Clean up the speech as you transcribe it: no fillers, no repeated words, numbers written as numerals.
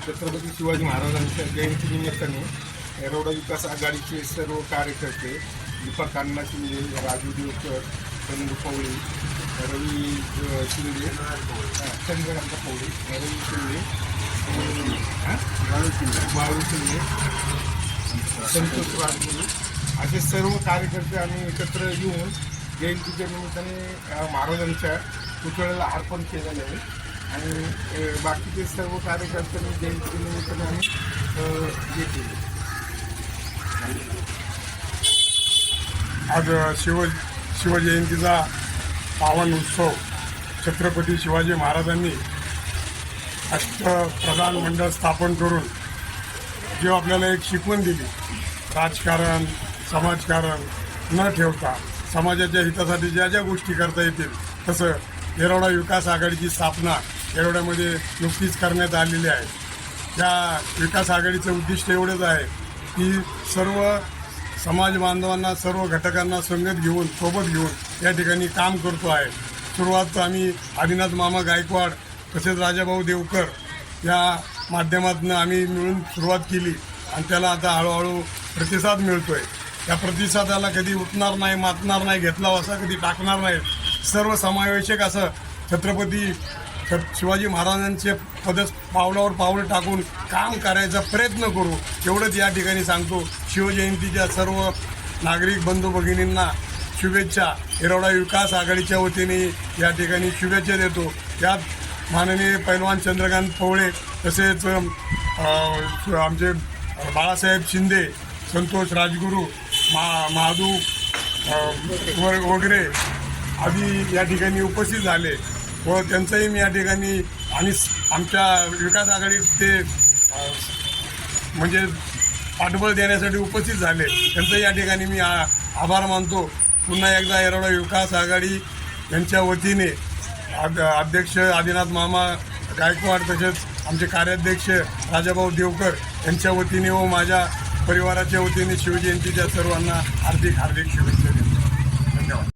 छत्रपती शिवाजी महाराजांच्या जयंतीनिमित्ताने येरवडा विकास आघाडीचे सर्व कार्यकर्ते दीपक अण्णा शिंदे, राजू देवकर, चंदू पवळे, रवी शिंदे, चंद्रकांत पवळे, रवी शिंदे, बाळू शिंदे, संतोष राजगुरू असे सर्व कार्यकर्ते आम्ही एकत्र येऊन जयंतीच्या निमित्ताने महाराजांच्या पुतळ्याला अर्पण केलेलं आहे. आणि बाकीचे सर्व कार्यकर्त्यांनी जयंती निमित्ताने आम्ही हे केले. आज शिवजयंतीचा पावन उत्सव छत्रपती शिवाजी महाराजांनी अष्टप्रधान मंडळ स्थापन करून जे आपल्याला एक शिकवण दिली, राजकारण समाजकारण न ठेवता समाजाच्या हितासाठी ज्या ज्या गोष्टी करता येतील तसं येरवडा विकास आघाडीची स्थापना येरवड्यामध्ये नुकतीच करण्यात आलेली आहे. या विकास आघाडीचं उद्दिष्ट एवढंच आहे की सर्व समाज बांधवांना, सर्व घटकांना संगत घेऊन, सोबत घेऊन या ठिकाणी काम करतो आहे. सुरुवात आम्ही आदिनाथ मामा गायकवाड तसेच राजाभाऊ देवकर या माध्यमातून आम्ही मिळून सुरुवात केली आणि त्याला आता हळूहळू प्रतिसाद मिळतो आहे. या प्रतिसादाला कधी उठणार नाही, मातणार नाही, घेतला असा कधी टाकणार नाही. सर्व समावेशक असं छत्रपती शिवाजी महाराजांचे पावलावर पाऊल टाकून काम करायचा प्रयत्न करू एवढंच या ठिकाणी सांगतो. शिवजयंतीच्या सर्व नागरिक बंधू भगिनींना शुभेच्छा. येरवडा विकास आघाडीच्या वतीने या ठिकाणी शुभेच्छा देतो. यात माननीय पैलवान चंद्रकांत पवळे तसेच आमचे बाळासाहेब शिंदे, संतोष राजगुरू, महादू वगैरे आदी या ठिकाणी उपस्थित झाले व त्यांचंही मी या ठिकाणी आणि आमच्या विकास आघाडीत ते म्हणजे पाठबळ देण्यासाठी उपस्थित झाले त्यांचं या ठिकाणी मी आभार मानतो. पुन्हा एकदा येरवडा विकास आघाडी यांच्या वतीने अध्यक्ष आदिनाथ मामा गायकवाड तसेच आमचे कार्याध्यक्ष राजाभाऊ देवकर यांच्या वतीने व माझ्या परिवाराच्या वतीने शिवजयंतीच्या सर्वांना हार्दिक शुभेच्छा देतो. धन्यवाद.